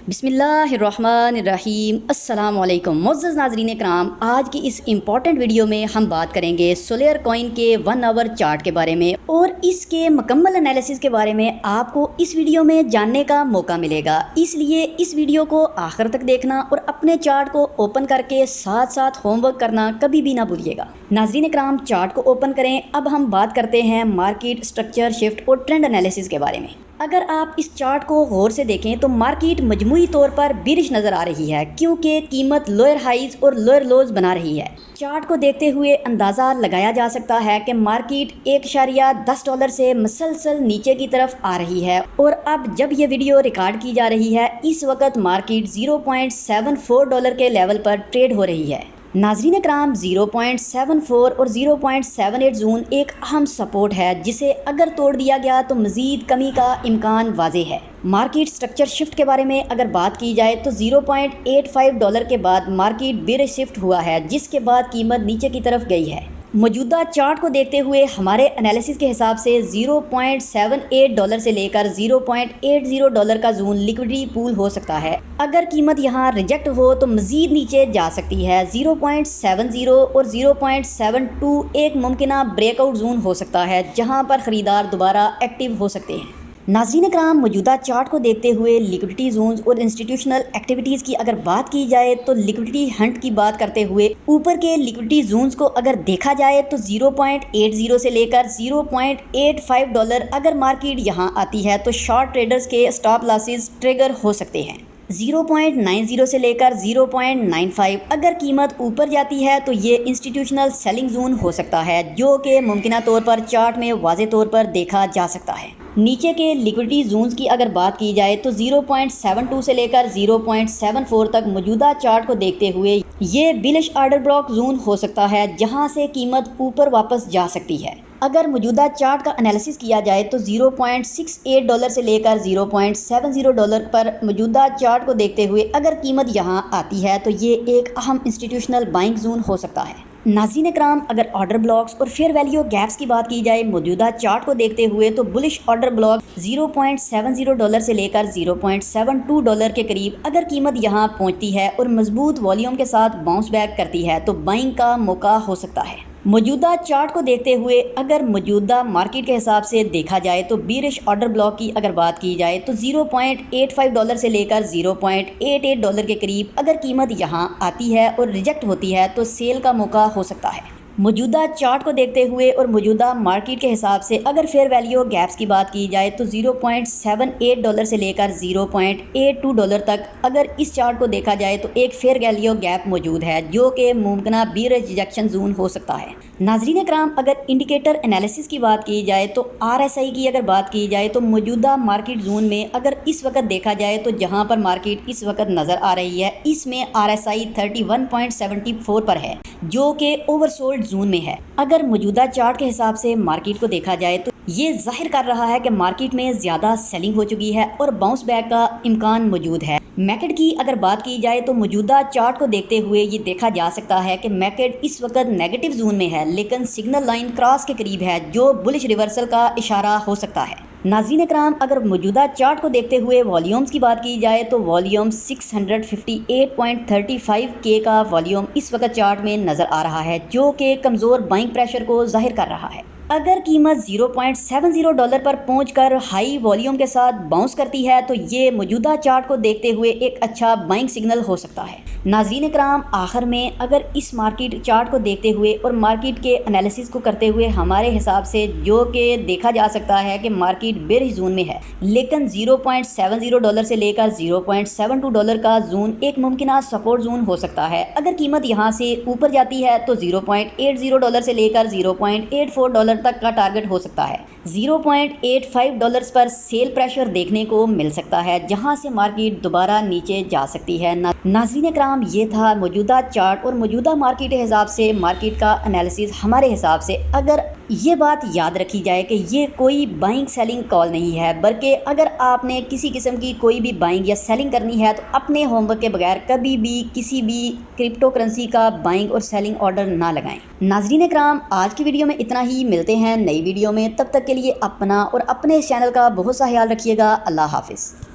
बिस्मिल्लाहिर्रहमानिर्रहीम। अस्सलाम वालेकुम मुअज़्ज़ज़ नाज़रीन कराम, आज की इस इम्पॉर्टेंट वीडियो में हम बात करेंगे सोलेयर कॉइन के 1 आवर चार्ट के बारे में और इसके मुकम्मल एनालिसिस के बारे में आपको इस वीडियो में जानने का मौका मिलेगा। इसलिए इस वीडियो को आखिर तक देखना और अपने चार्ट को ओपन करके साथ साथ होमवर्क करना कभी भी ना भूलिएगा। नाज़रीन कराम, चार्ट को ओपन करें। अब हम बात करते हैं मार्केट स्ट्रक्चर, शिफ्ट और ट्रेंड एनालिसिस के बारे में। अगर आप इस चार्ट को गौर से देखें तो मार्केट मजमूई तौर पर बिरिश नज़र आ रही है क्योंकि कीमत लोअर हाइज और लोअर लोज बना रही है। चार्ट को देखते हुए अंदाज़ा लगाया जा सकता है कि मार्केट $1.10 से मसलसल नीचे की तरफ आ रही है और अब जब ये वीडियो रिकॉर्ड की जा रही है इस वक्त मार्केट $0.74 के लेवल पर ट्रेड हो रही है। नाज़रीन कराम, 0.74 और 0.78 जोन एक अहम सपोर्ट है जिसे अगर तोड़ दिया गया तो मज़ीद कमी का इम्कान वाज़े है। मार्केट स्ट्रक्चर शिफ्ट के बारे में अगर बात की जाए तो $0.85 के बाद मार्केट बेरिश शिफ्ट हुआ है जिसके बाद कीमत नीचे की तरफ गई है। मौजूदा चार्ट को देखते हुए हमारे एनालिसिस के हिसाब से $0.78 से लेकर $0.80 का जोन लिक्विडिटी पूल हो सकता है। अगर कीमत यहां रिजेक्ट हो तो मज़ीद नीचे जा सकती है। 0.70 और 0.72 एक मुमकिना ब्रेकआउट जोन हो सकता है जहां पर ख़रीदार दोबारा एक्टिव हो सकते हैं। नाज़रीन कराम, मौजूदा चार्ट को देखते हुए लिक्विडिटी जोन्स और इंस्टीट्यूशनल एक्टिविटीज़ की अगर बात की जाए तो लिक्विडिटी हंट की बात करते हुए ऊपर के लिक्विडिटी जोन्स को अगर देखा जाए तो 0.80 से लेकर $0.85 अगर मार्केट यहां आती है तो शॉर्ट ट्रेडर्स के स्टॉप लॉसेस ट्रिगर हो सकते हैं। 0.90 से लेकर 0.95 अगर कीमत ऊपर जाती है तो ये इंस्टीट्यूशनल सेलिंग जोन हो सकता है जो कि मुमकिना तौर पर चार्ट में वाज़े तौर पर देखा जा सकता है। नीचे के लिक्विडिटी जोन्स की अगर बात की जाए तो 0.72 से लेकर 0.74 तक मौजूदा चार्ट को देखते हुए ये बिलिश ऑर्डर ब्लॉक जोन हो सकता है जहां से कीमत ऊपर वापस जा सकती है। अगर मौजूदा चार्ट का एनालिसिस किया जाए तो $0.68 से लेकर $0.70 पर मौजूदा चार्ट को देखते हुए अगर कीमत यहां आती है तो ये एक अहम इंस्टीट्यूशनल बाइंग जोन हो सकता है। नाज़रीन कराम, अगर ऑर्डर ब्लॉक्स और फेयर वैल्यू गैप्स की बात की जाए मौजूदा चार्ट को देखते हुए तो बुलिश ऑर्डर ब्लॉक $0.70 से लेकर $0.72 के करीब अगर कीमत यहां पहुंचती है और मजबूत वॉल्यूम के साथ बाउंस बैक करती है तो बाइंग का मौका हो सकता है। मौजूदा चार्ट को देखते हुए अगर मौजूदा मार्केट के हिसाब से देखा जाए तो बीरिश ऑर्डर ब्लॉक की अगर बात की जाए तो $0.85 से लेकर $0.88 के करीब अगर कीमत यहां आती है और रिजेक्ट होती है तो सेल का मौका हो सकता है। मौजूदा चार्ट को देखते हुए और मौजूदा मार्केट के हिसाब से अगर फेयर वैल्यू गैप्स की बात की जाए तो $0.78 से लेकर $0.82 तक अगर इस चार्ट को देखा जाए तो एक फेयर वैल्यू गैप मौजूद है जो कि मुमकिना बीरिश रिजेक्शन जोन हो सकता है। नाज़रीन कराम, अगर इंडिकेटर एनालिसिस की बात की जाए तो RSI की अगर बात की जाए तो मौजूदा मार्केट जोन में अगर इस वक्त देखा जाए तो जहां पर मार्केट इस वक्त नज़र आ रही है इसमें RSI 31.74 पर है जो कि ओवरसोल्ड जोन में है। अगर मौजूदा चार्ट के हिसाब से मार्केट को देखा जाए तो ये जाहिर कर रहा है कि मार्केट में ज़्यादा सेलिंग हो चुकी है और बाउंस बैक का इम्कान मौजूद है। मैकेट की अगर बात की जाए तो मौजूदा चार्ट को देखते हुए ये देखा जा सकता है कि मैकेट इस वक्त नेगेटिव जोन में है लेकिन सिग्नल लाइन क्रॉस के करीब है जो बुलिश रिवर्सल का इशारा हो सकता है। नाज़रीन कराम, अगर मौजूदा चार्ट को देखते हुए वॉल्यूम्स की बात की जाए तो वॉल्यूम 658.35K का वॉल्यूम इस वक्त चार्ट में नज़र आ रहा है जो कि कमज़ोर बाइंग प्रेशर को जाहिर कर रहा है। अगर कीमत $0.70 पर पहुंचकर हाई वॉल्यूम के साथ बाउंस करती है तो ये मौजूदा चार्ट को देखते हुए एक अच्छा बाइंग सिग्नल हो सकता है। नाज़रीन कराम, आखिर में अगर इस मार्केट चार्ट को देखते हुए और मार्केट के एनालिसिस को करते हुए हमारे हिसाब से जो कि देखा जा सकता है कि मार्केट बेरिश जोन में है लेकिन $0.70 से लेकर $0.72 का जोन एक मुमकिना सपोर्ट जोन हो सकता है। अगर कीमत यहाँ से ऊपर जाती है तो $0.80 से लेकर $0.84 तक का टारगेट हो सकता है। $0.85 पर सेल प्रेशर देखने को मिल सकता है जहां से मार्केट दोबारा नीचे जा सकती है। नाज़रीन कराम, ये था मौजूदा चार्ट और मौजूदा मार्केट के हिसाब से मार्केट का एनालिसिस। हमारे हिसाब से अगर ये बात याद रखी जाए कि ये कोई बाइंग सेलिंग कॉल नहीं है बल्कि अगर आपने किसी किस्म की कोई भी बाइंग या सेलिंग करनी है तो अपने होमवर्क के बगैर कभी भी किसी भी क्रिप्टो करेंसी का बाइंग और सेलिंग ऑर्डर ना लगाएं। नाज़रीन कराम, आज की वीडियो में इतना ही। मिलते हैं नई वीडियो में, तब तक के लिए अपना और अपने चैनल का बहुत सा ख्याल रखिएगा। अल्लाह हाफिज़।